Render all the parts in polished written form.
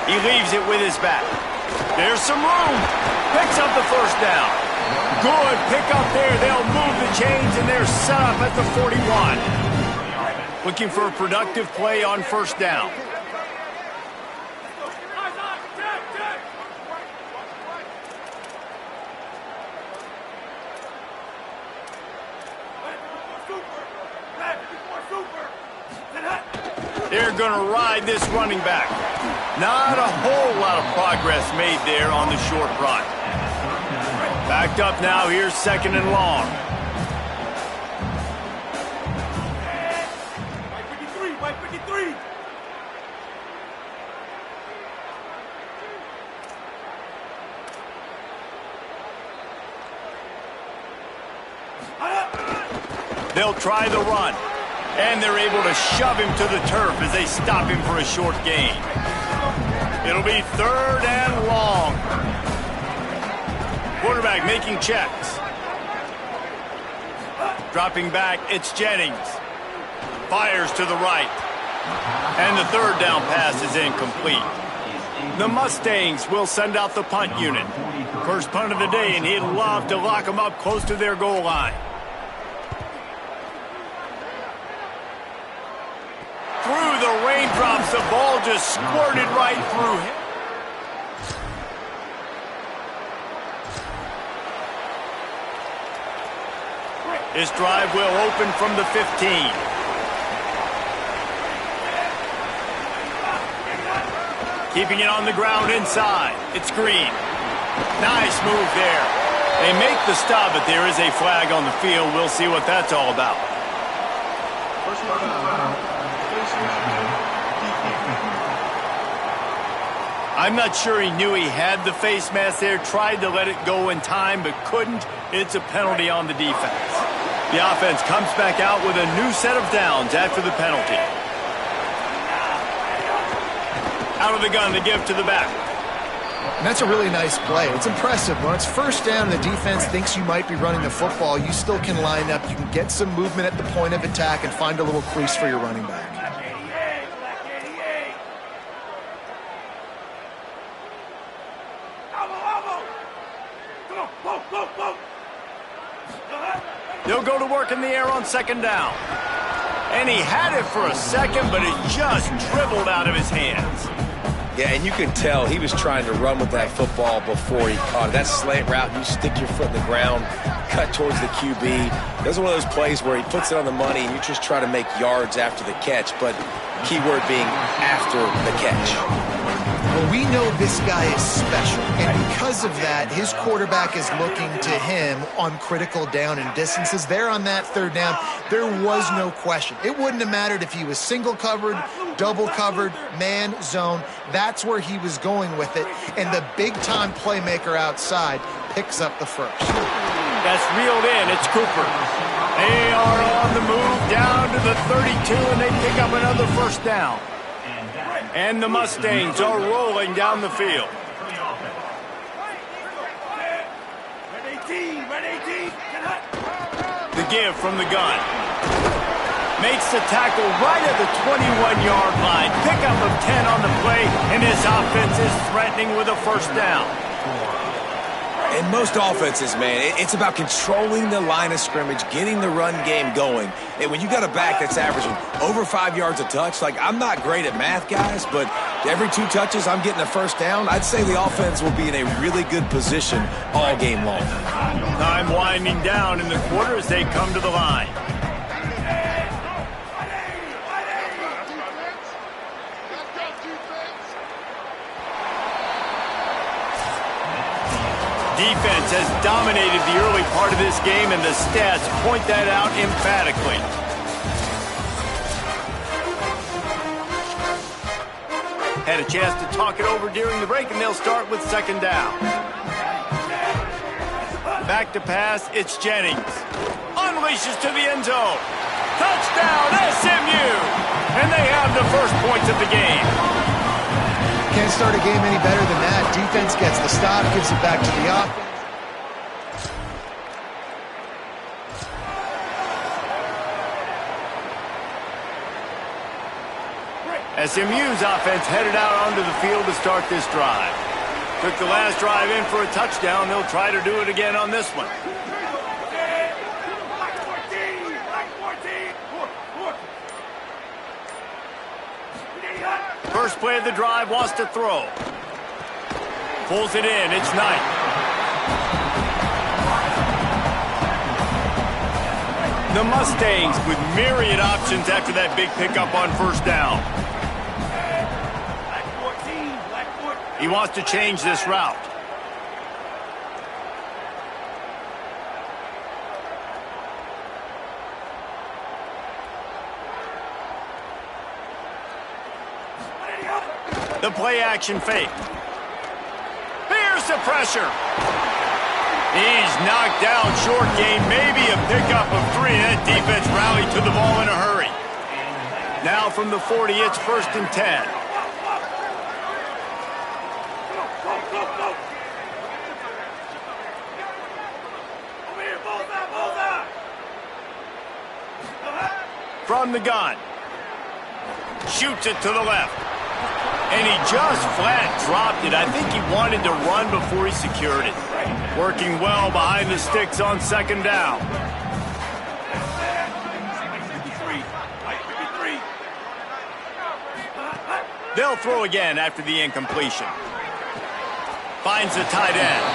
He leaves it with his back. There's some room. Picks up the first down. Good pick up there. They'll move the chains, and they're set up at the 41. Looking for a productive play on first down. They're going to ride this running back. Not a whole lot of progress made there on the short run. Backed up now. Here's second and long. White 53. They'll try the run. And they're able to shove him to the turf as they stop him for a short gain. It'll be third and long. Quarterback making checks. Dropping back, it's Jennings. Fires to the right. And the third down pass is incomplete. The Mustangs will send out the punt unit. First punt of the day, and he'd love to lock them up close to their goal line. Through the raindrops, the ball just squirted right through him. This drive will open from the 15. Keeping it on the ground inside. It's Green. Nice move there. They make the stop, but there is a flag on the field. We'll see what that's all about. I'm not sure he knew he had the face mask there, tried to let it go in time, but couldn't. It's a penalty on the defense. The offense comes back out with a new set of downs after the penalty. Out of the gun to give to the back. And that's a really nice play. It's impressive. When it's first down and the defense thinks you might be running the football, you still can line up. You can get some movement at the point of attack and find a little crease for your running back. They'll go to work in the air on second down. And he had it for a second, but it just dribbled out of his hands. Yeah, and you can tell he was trying to run with that football before he caught it. That slant route, you stick your foot in the ground, cut towards the QB. That's one of those plays where he puts it on the money and you just try to make yards after the catch, but keyword being after the catch. Well, we know this guy is special, and because of that, his quarterback is looking to him on critical down and distances. There on that third down, there was no question. It wouldn't have mattered if he was single covered, double covered, man, zone. That's where he was going with it, and the big-time playmaker outside picks up the first. That's reeled in. It's Cooper. They are on the move down to the 32, and they pick up another first down. And the Mustangs are rolling down the field. The give from the gun. Makes the tackle right at the 21-yard line. Pickup of 10 on the play, and his offense is threatening with a first down. In most offenses, man, it's about controlling the line of scrimmage, getting the run game going. And when you got a back that's averaging over 5 yards a touch, like, I'm not great at math, guys, but every 2 touches I'm getting a first down, I'd say the offense will be in a really good position all game long. Time winding down in the quarter as they come to the line. Defense has dominated the early part of this game, and the stats point that out emphatically. Had a chance to talk it over during the break, and they'll start with second down. Back to pass, it's Jennings. Unleashes to the end zone. Touchdown, SMU! And they have the first points of the game. Can't start a game any better than that. Defense gets the stop, gives it back to the offense. SMU's offense headed out onto the field to start this drive. Took the last drive in for a touchdown. They'll try to do it again on this one. First play of the drive, wants to throw. Pulls it in, it's Knight. The Mustangs with myriad options after that big pickup on first down. He wants to change this route. The play action fake. Here's the pressure. He's knocked down short gain, maybe a pickup of 3. That defense rallied to the ball in a hurry. Now from the 40, it's 1st and 10. From the gun. Shoots it to the left. And he just flat dropped it. I think he wanted to run before he secured it. Working well behind the sticks on 2nd down. They'll throw again after the incompletion. Finds the tight end.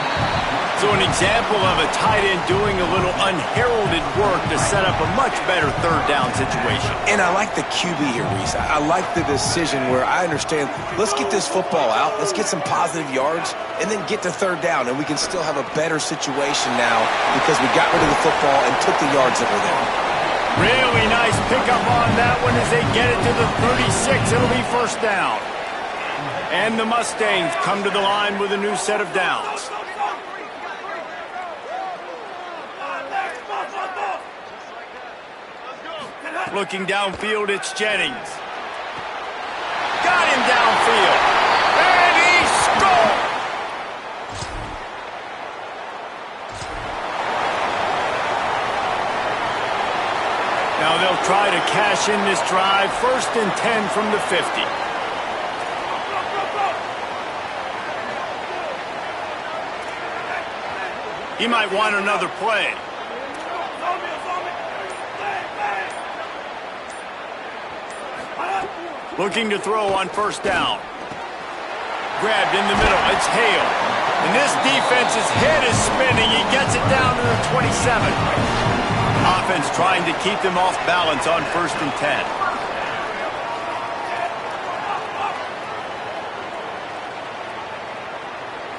So an example of a tight end doing a little unheralded work to set up a much better 3rd down situation. And I like the QB here, Reese. I like the decision where I understand, let's get this football out, let's get some positive yards, and then get to 3rd down, and we can still have a better situation now because we got rid of the football and took the yards that were there. Really nice pickup on that one as they get it to the 36. It'll be 1st down. And the Mustangs come to the line with a new set of downs. Looking downfield, it's Jennings. Got him downfield. And he scored! Now they'll try to cash in this drive. 1st and 10 from the 50. He might want another play. Looking to throw on 1st down. Grabbed in the middle. It's Hale. And this defense's head is spinning. He gets it down to the 27. Offense trying to keep them off balance on 1st and 10.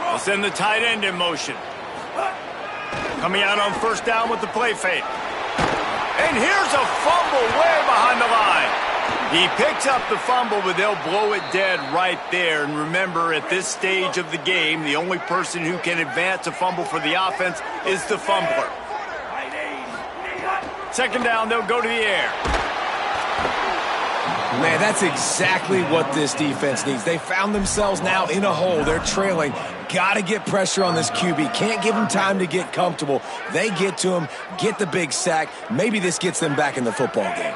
They'll send the tight end in motion. Coming out on 1st down with the play fake. And here's a fumble way behind the line. He picks up the fumble, but they'll blow it dead right there. And remember, at this stage of the game, the only person who can advance a fumble for the offense is the fumbler. 2nd down, they'll go to the air. Man, that's exactly what this defense needs. They found themselves now in a hole. They're trailing. Got to get pressure on this QB. Can't give him time to get comfortable. They get to him, get the big sack. Maybe this gets them back in the football game.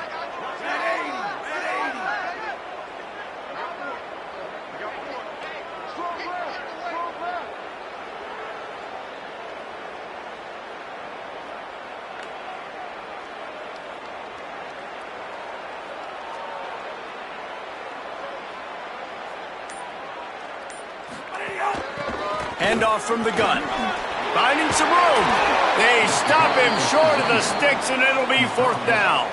Handoff from the gun. Finding some room. They stop him short of the sticks, and it'll be 4th down.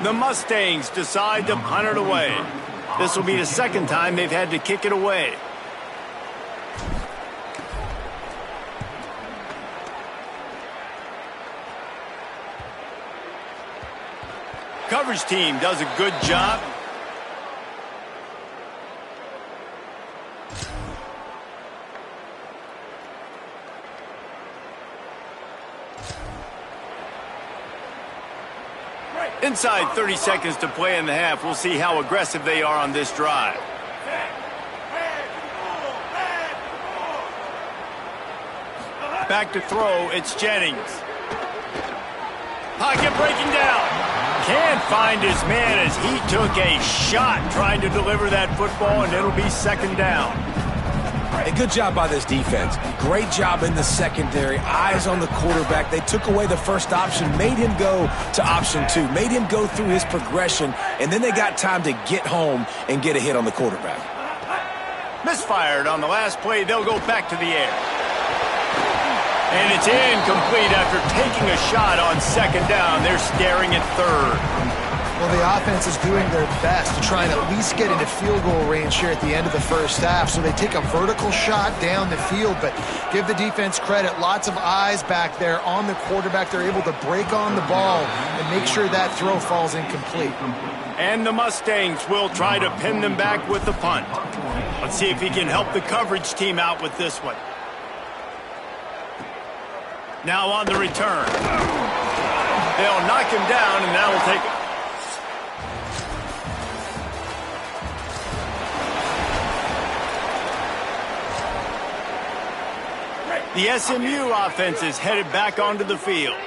The Mustangs decide to punt it away. This will be the 2nd time they've had to kick it away. Coverage team does a good job. Inside 30 seconds to play in the half. We'll see how aggressive they are on this drive. Back to throw, it's Jennings. Pocket breaking down. Can't find his man as he took a shot trying to deliver that football, and it'll be second down. A good job by this defense. Great job in the secondary. Eyes on the quarterback. They took away the first option, made him go to option 2, made him go through his progression, and then they got time to get home and get a hit on the quarterback. Misfired on the last play. They'll go back to the air. And it's incomplete after taking a shot on second down. They're staring at third. Well, the offense is doing their best to try and at least get into field goal range here at the end of the first half. So they take a vertical shot down the field, but give the defense credit. Lots of eyes back there on the quarterback. They're able to break on the ball and make sure that throw falls incomplete. And the Mustangs will try to pin them back with the punt. Let's see if he can help the coverage team out with this one. Now on the return. They'll knock him down, and that will take it. The SMU offense is headed back onto the field.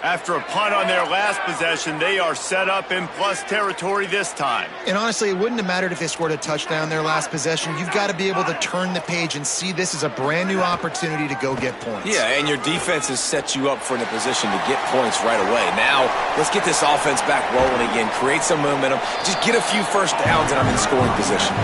After a punt on their last possession, they are set up in plus territory this time. And honestly, it wouldn't have mattered if they scored a touchdown their last possession. You've got to be able to turn the page and see this as a brand new opportunity to go get points. Yeah, and your defense has set you up for a position to get points right away. Now, let's get this offense back rolling again, create some momentum, just get a few first downs, and I'm in scoring position.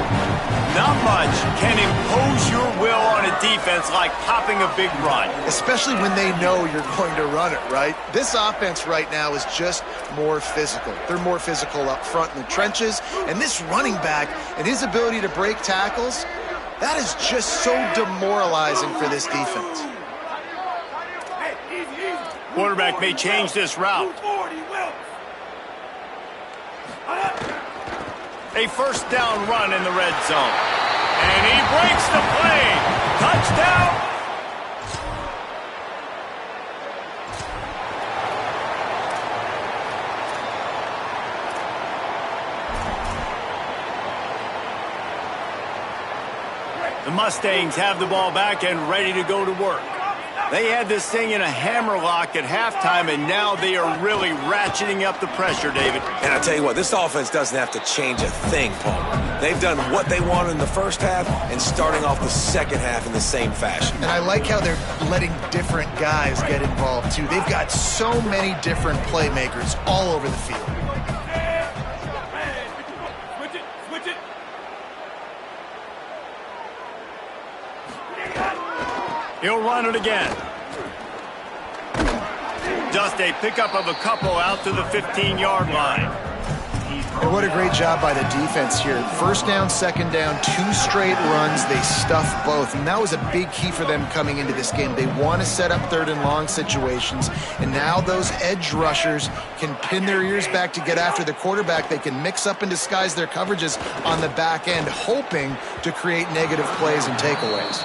Not much can impose your will on a defense like popping a big run. Especially when they know you're going to run it, right? This offense right now is just more physical. They're more physical up front in the trenches, and this running back and his ability to break tackles, that is just so demoralizing for this defense. Quarterback may change this route. A first down run in the red zone. And he breaks the play. Touchdown. The Mustangs have the ball back and ready to go to work. They had this thing in a hammerlock at halftime, and now they are really ratcheting up the pressure, David. And I tell you what, this offense doesn't have to change a thing, Palmer. They've done what they wanted in the first half and starting off the second half in the same fashion. And I like how they're letting different guys get involved, too. They've got so many different playmakers all over the field. He'll run it again. Just a pickup of a couple out to the 15-yard line. And what a great job by the defense here. First down, second down, 2 straight runs. They stuffed both, and that was a big key for them coming into this game. They want to set up third and long situations, and now those edge rushers can pin their ears back to get after the quarterback. They can mix up and disguise their coverages on the back end, hoping to create negative plays and takeaways.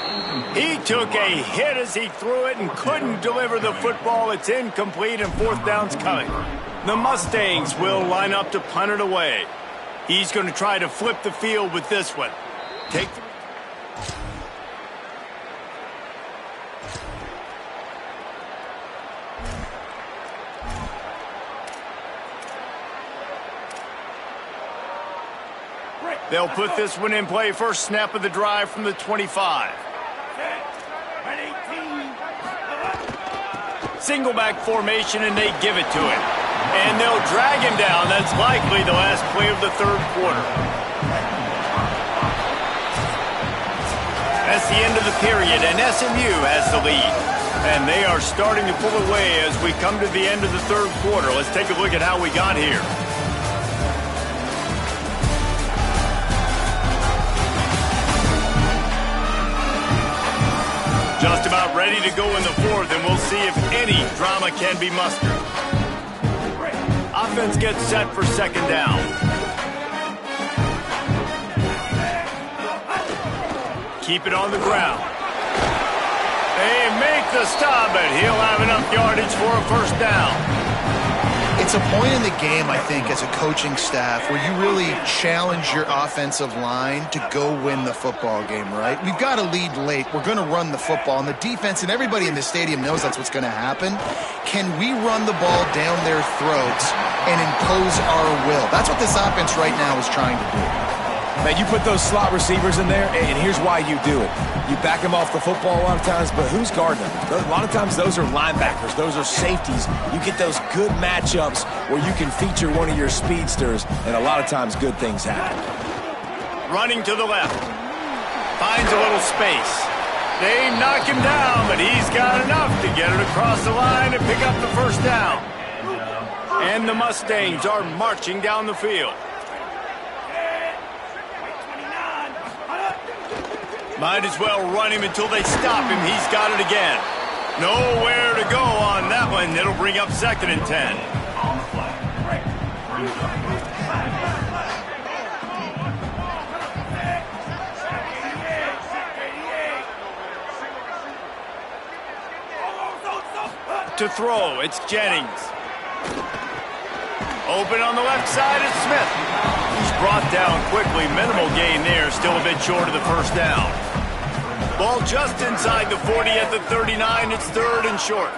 He took a hit as he threw it and couldn't deliver the football. It's incomplete, and fourth down's coming. The Mustangs will line up to punt it away. He's going to try to flip the field with this one. They'll put this one in play. First snap of the drive from the 25. Single back formation, and they give it to him. And they'll drag him down. That's likely the last play of the third quarter. That's the end of the period, and SMU has the lead. And they are starting to pull away as we come to the end of the third quarter. Let's take a look at how we got here. Just about ready to go in the fourth, and we'll see if any drama can be mustered. Offense gets set for second down. Keep it on the ground. They make the stop, but he'll have enough yardage for a first down. It's a point in the game, I think, as a coaching staff where you really challenge your offensive line to go win the football game, right? We've got a lead late. We're going to run the football. And the defense and everybody in the stadium knows that's what's going to happen. Can we run the ball down their throats and impose our will? That's what this offense right now is trying to do. Man, you put those slot receivers in there, and here's why you do it. You back them off the football a lot of times, but who's guarding them? A lot of times those are linebackers. Those are safeties. You get those good matchups where you can feature one of your speedsters, and a lot of times good things happen. Running to the left. Finds a little space. They knock him down, but he's got enough to get it across the line and pick up the first down. And the Mustangs are marching down the field. Might as well run him until they stop him. He's got it again. Nowhere to go on that one. It'll bring up 2nd and 10. To throw, it's Jennings. Open on the left side is Smith. He's brought down quickly. Minimal gain there. Still a bit short of the first down. Ball just inside the 40 at the 39. It's 3rd and short.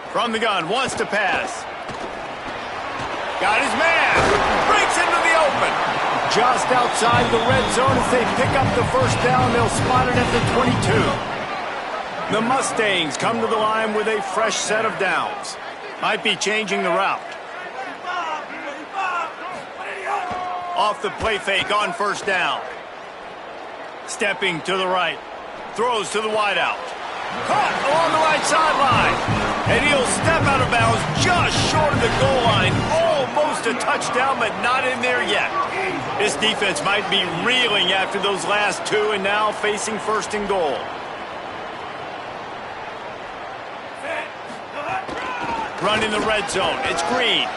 From the gun, wants to pass. Got his man. Breaks into the open. Just outside the red zone as they pick up the first down. They'll spot it at the 22. The Mustangs come to the line with a fresh set of downs. Might be changing the route. Off the play fake on first down. Stepping to the right. Throws to the wideout. Caught along the right sideline. And he'll step out of bounds just short of the goal line. Almost a touchdown, but not in there yet. This defense might be reeling after those last two and now facing 1st and goal. Run in the red zone. It's Green.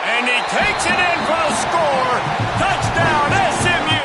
And he takes it in for a score. Touchdown, SMU.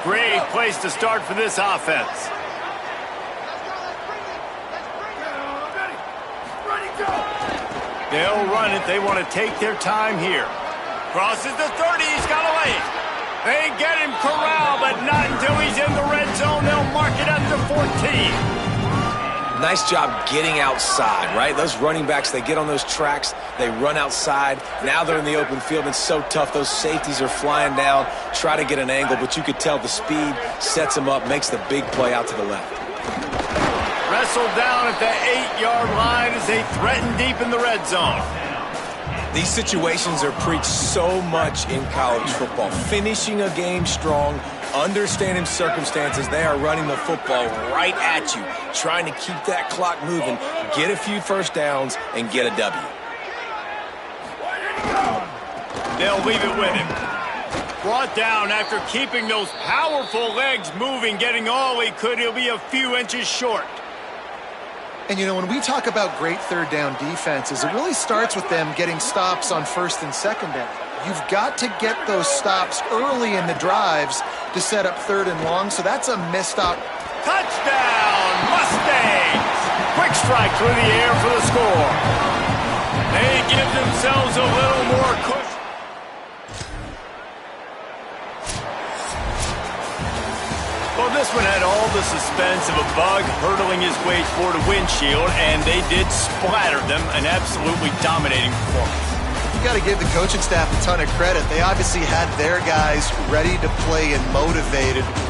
Great place to start for this offense. They'll run it. They want to take their time here. Crosses the 30. He's got a lane. They get him corralled, but not until he's in the red zone. They'll mark it at the 14. Nice job getting outside, right? Those running backs, they get on those tracks, they run outside. Now they're in the open field. It's so tough. Those safeties are flying down, try to get an angle, but you could tell the speed sets them up, makes the big play out to the left. Wrestled down at the 8-yard line as they threaten deep in the red zone. These situations are preached so much in college football. Finishing a game strong, understanding circumstances. They are running the football right at you, trying to keep that clock moving, get a few first downs, and get a W. They'll leave it with him. Brought down after keeping those powerful legs moving, getting all he could. He'll be a few inches short. And, you know, when we talk about great 3rd down defenses, it really starts with them getting stops on 1st and 2nd down. You've got to get those stops early in the drives to set up 3rd and long, so that's a missed op. Touchdown, Mustangs! Quick strike through the air for the score. They give themselves a little more cushion. Well, this one had all the suspense of a bug hurtling his way toward a windshield, and they did splatter them. An absolutely dominating performance. You got to give the coaching staff a ton of credit. They obviously had their guys ready to play and motivated.